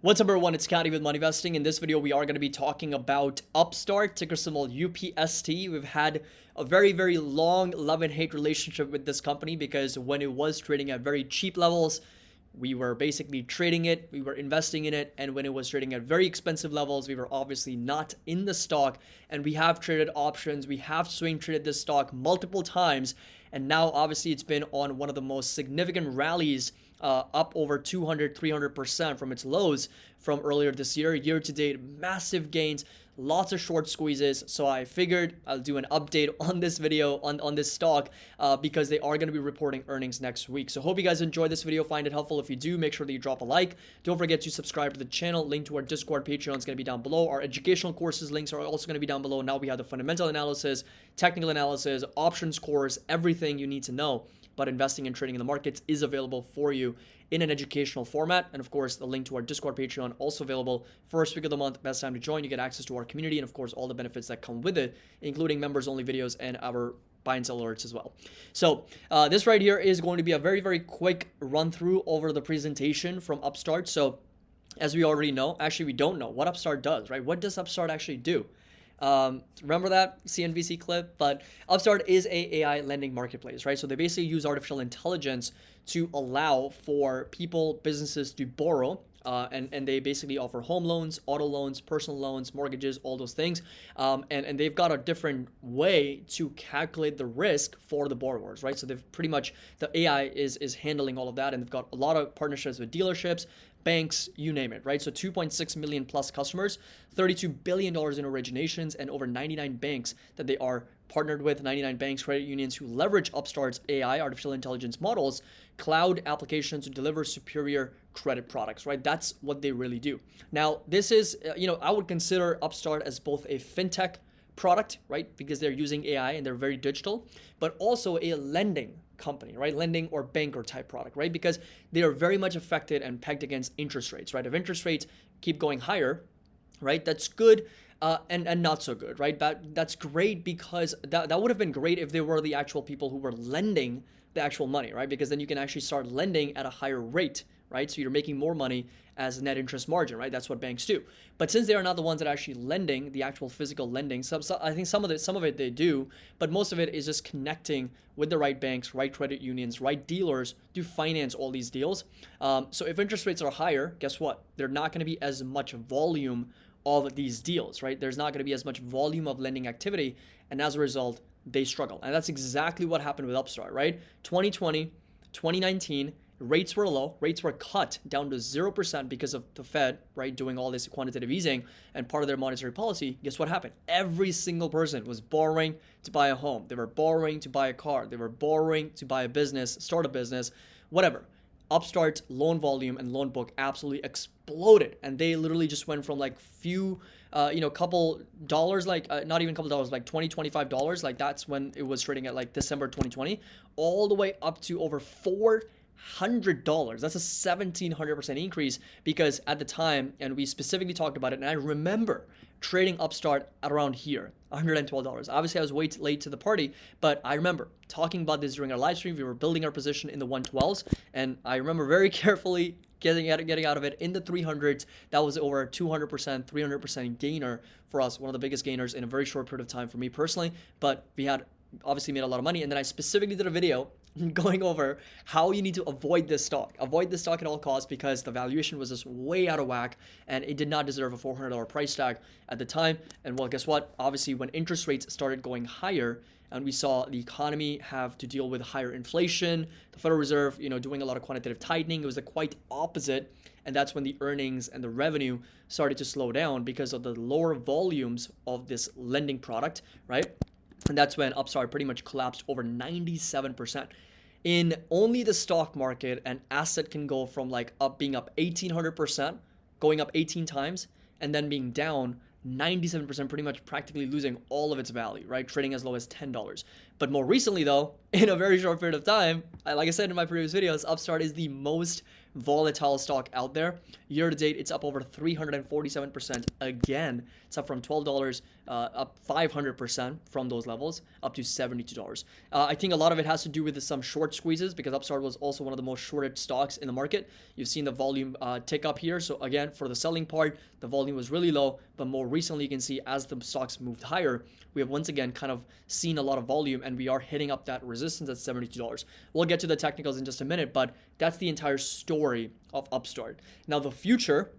What's up, everyone? It's Scotty with Money Investing. In this video, we are going to be talking about Upstart, ticker symbol UPST. We've had a very long love and hate relationship with this company because when it was trading at very cheap levels, we were basically trading it, we were investing in it, and when it was trading at very expensive levels, we were obviously not in the stock. And we have traded options, we have swing traded this stock multiple times, and now obviously it's been on one of the most significant rallies, up over 200-300% from its lows from earlier this year. Year to date, massive gains, lots of short squeezes. So I figured I'll do an update on this video on this stock because they are going to be reporting earnings next week. So hope you guys enjoy this video, find it helpful. If you do, make sure that you drop a like. Don't forget to subscribe to the channel. Link to our Discord, Patreon is going to be down below. Our educational courses links are also going to be down below. Now we have the fundamental analysis, technical analysis, options course, everything you need to know. But investing and trading in the markets is available for you in an educational format. And of course, the link to our Discord, Patreon also available. First week of the month, best time to join. You get access to our community and of course, all the benefits that come with it, including members only videos and our buy and sell alerts as well. So this right here is going to be a very quick run through over the presentation from Upstart. So as we already know, actually we don't know what Upstart does, right? What does Upstart actually do? Remember that CNBC clip? But Upstart is a AI lending marketplace, right? So they basically use artificial intelligence to allow for people, businesses to borrow. And they basically offer home loans, auto loans, personal loans, mortgages, all those things. And they've got a different way to calculate the risk for the borrowers, right? So they've pretty much, the AI is handling all of that. And they've got a lot of partnerships with dealerships, banks, you name it, right? So 2.6 million plus customers, $32 billion in originations, and over 99 banks that they are partnered with, 99 banks, credit unions who leverage Upstart's AI, artificial intelligence models, cloud applications to deliver superior credit products, right? That's what they really do. Now, this is, I would consider Upstart as both a fintech product, right? Because they're using AI and they're very digital, but also a lending company, right? Lending or banker type product, right? Because they are very much affected and pegged against interest rates, right? If interest rates keep going higher, right, that's good and not so good, right? That's great because that would have been great if they were the actual people who were lending the actual money, right? Because then you can actually start lending at a higher rate, right? So you're making more money as net interest margin, right? That's what banks do. But since they are not the ones that are actually lending, the actual physical lending, I think some of it they do, but most of it is just connecting with the right banks, right credit unions, right dealers to finance all these deals. So if interest rates are higher, guess what? They're not going to be as much volume of these deals, right? There's not going to be as much volume of lending activity, and as a result, they struggle. And that's exactly what happened with Upstart, right? 2020, 2019, rates were low, rates were cut down to 0% because of the Fed, right, doing all this quantitative easing and part of their monetary policy. Guess what happened? Every single person was borrowing to buy a home. They were borrowing to buy a car. They were borrowing to buy a business, start a business, whatever. Upstart's loan volume and loan book absolutely exploded, and they literally just went from like couple dollars, like not even a couple dollars, like $20-$25, like that's when it was trading at like December 2020, all the way up to over $400. That's a 1,700% increase because at the time, and we specifically talked about it, and I remember trading Upstart at around here, $112. Obviously, I was way late to the party, but I remember talking about this during our live stream. We were building our position in the 112s, and I remember very carefully getting out of it in the 300s. That was over a 200%, 300% gainer for us, one of the biggest gainers in a very short period of time for me personally, but we had obviously made a lot of money. And then I specifically did a video going over how you need to avoid this stock at all costs because the valuation was just way out of whack and it did not deserve a $400 price tag at the time. And well, guess what? Obviously, when interest rates started going higher and we saw the economy have to deal with higher inflation, the Federal Reserve, doing a lot of quantitative tightening, it was the quite opposite. And that's when the earnings and the revenue started to slow down because of the lower volumes of this lending product, right? And that's when Upstart pretty much collapsed over 97%. In only the stock market, an asset can go from being up 1,800%, going up 18 times, and then being down 97%, pretty much practically losing all of its value, right? Trading as low as $10. But more recently though, in a very short period of time, like I said in my previous videos, Upstart is the most volatile stock out there. Year to date, it's up over 347% again. It's up from $12, up 500% from those levels, up to $72. I think a lot of it has to do with some short squeezes because Upstart was also one of the most shorted stocks in the market. You've seen the volume tick up here. So again, for the selling part, the volume was really low, but more recently you can see as the stocks moved higher, we have once again kind of seen a lot of volume and we are hitting up that resistance at $72. We'll get to the technicals in just a minute, but that's the entire story of Upstart. Now the future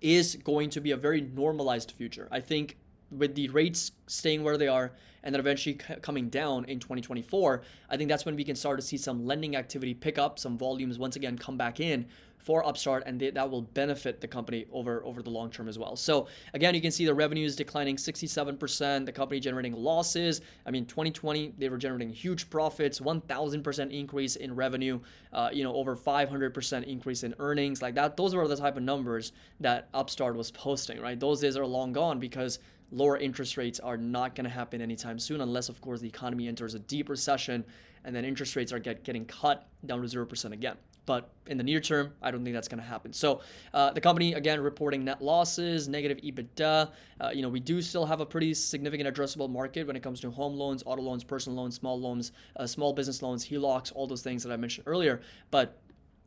is going to be a very normalized future. I think with the rates staying where they are and then eventually coming down in 2024, I think that's when we can start to see some lending activity pick up, some volumes once again come back in for Upstart, and that will benefit the company over the long term as well. So again, you can see the revenues declining 67%, the company generating losses. I mean, 2020, they were generating huge profits, 1,000% increase in revenue, over 500% increase in earnings like that. Those were the type of numbers that Upstart was posting, right? Those days are long gone because lower interest rates are not going to happen anytime soon unless, of course, the economy enters a deep recession and then interest rates are getting cut down to 0% again. But in the near term, I don't think that's going to happen. So the company, again, reporting net losses, negative EBITDA. We do still have a pretty significant addressable market when it comes to home loans, auto loans, personal loans, small business loans, HELOCs, all those things that I mentioned earlier. But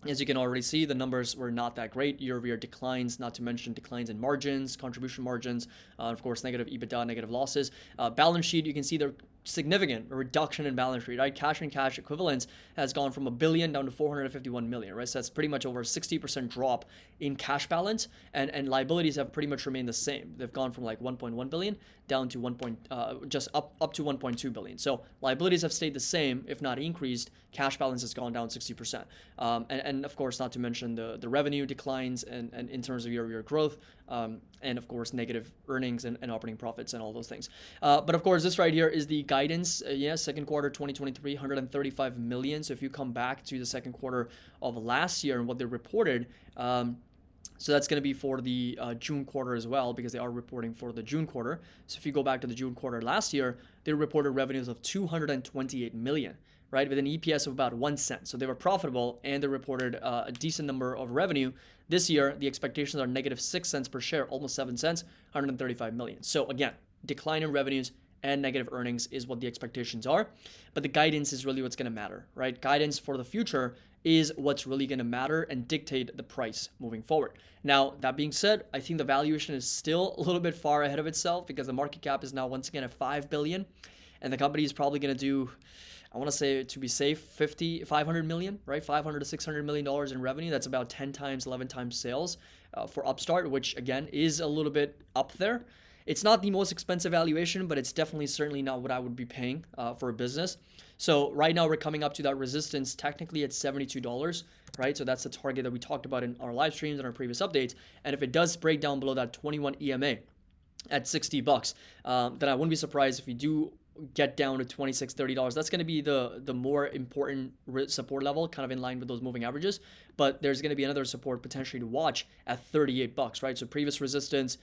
as you can already see, the numbers were not that great. Year-over-year declines, not to mention declines in margins, contribution margins, of course, negative EBITDA, negative losses. Balance sheet, you can see the significant reduction in balance sheet, right? Cash and cash equivalents has gone from $1 billion down to $451 million, right? So that's pretty much over a 60% drop in cash balance, and liabilities have pretty much remained the same. They've gone from like 1.1 billion down to just up to 1.2 billion. So liabilities have stayed the same, if not increased. Cash balance has gone down 60%. And of course, not to mention the revenue declines and in terms of year-over-year growth, and of course, negative earnings and operating profits and all those things. But of course, this right here is the guidance. Second quarter 2023, 135 million. So if you come back to the second quarter of last year and what they reported, so that's going to be for the June quarter as well, because they are reporting for the June quarter. So if you go back to the June quarter last year, they reported revenues of 228 million, right, with an EPS of about 1 cent. So they were profitable and they reported a decent number of revenue. This year, the expectations are negative 6 cents per share, almost 7 cents, 135 million. So again, decline in revenues and negative earnings is what the expectations are. But the guidance is really what's going to matter, right? Guidance for the future is what's really going to matter and dictate the price moving forward. Now, that being said, I think the valuation is still a little bit far ahead of itself because the market cap is now once again at 5 billion, and the company is probably going to do, I want to say, to be safe, 500 million, right? 500 to 600 million dollars in revenue. That's about 10 times, 11 times sales for Upstart, which again is a little bit up there. It's not the most expensive valuation, but it's definitely certainly not what I would be paying for a business. So right now we're coming up to that resistance technically at $72, right? So that's the target that we talked about in our live streams and our previous updates. And if it does break down below that 21 EMA at $60, then I wouldn't be surprised if we do get down to $26, $30. That's going to be the more important support level, kind of in line with those moving averages. But there's going to be another support potentially to watch at $38, right? So previous resistance,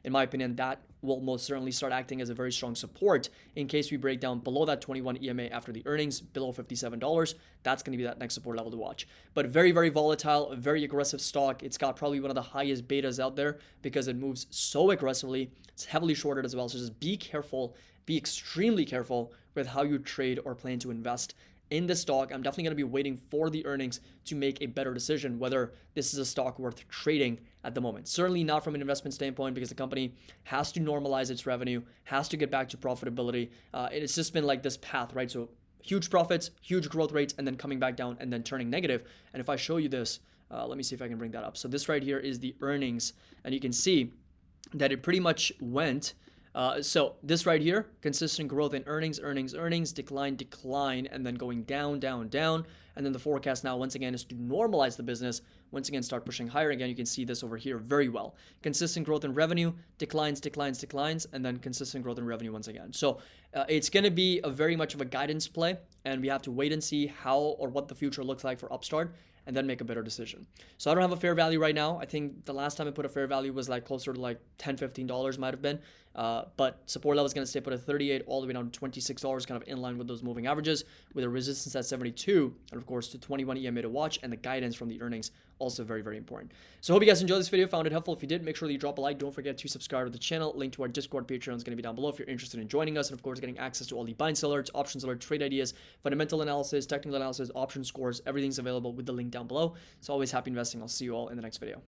in my opinion, that will most certainly start acting as a very strong support in case we break down below that 21 EMA after the earnings, below $57. That's going to be that next support level to watch. But very, very volatile, a very aggressive stock. It's got probably one of the highest betas out there because it moves so aggressively. It's heavily shorted as well. So just be careful. Be extremely careful with how you trade or plan to invest in this stock. I'm definitely going to be waiting for the earnings to make a better decision whether this is a stock worth trading at the moment. Certainly not from an investment standpoint because the company has to normalize its revenue, has to get back to profitability. It's just been like this path, right? So huge profits, huge growth rates, and then coming back down and then turning negative. And if I show you this, let me see if I can bring that up. So this right here is the earnings, and you can see that it pretty much went. So this right here, consistent growth in earnings, decline, and then going down. And then the forecast now, once again, is to normalize the business, once again, start pushing higher again. You can see this over here very well. Consistent growth in revenue, declines, and then consistent growth in revenue once again. So it's going to be a very much of a guidance play, and we have to wait and see how or what the future looks like for Upstart, and then make a better decision. So I don't have a fair value right now. I think the last time I put a fair value was like closer to like $10, $15 might have been. But support level is going to stay put at 38 all the way down to $26, kind of in line with those moving averages, with a resistance at 72, and of course to 21 EMA to watch, and the guidance from the earnings also very, very important. So I hope you guys enjoyed this video, found it helpful. If you did, make sure that you drop a like. Don't forget to subscribe to the channel. Link to our Discord, Patreon is going to be down below if you're interested in joining us, and of course getting access to all the buying alerts, options alerts, trade ideas, fundamental analysis, technical analysis, option scores. Everything's available with the link down below. So always happy investing. I'll see you all in the next video.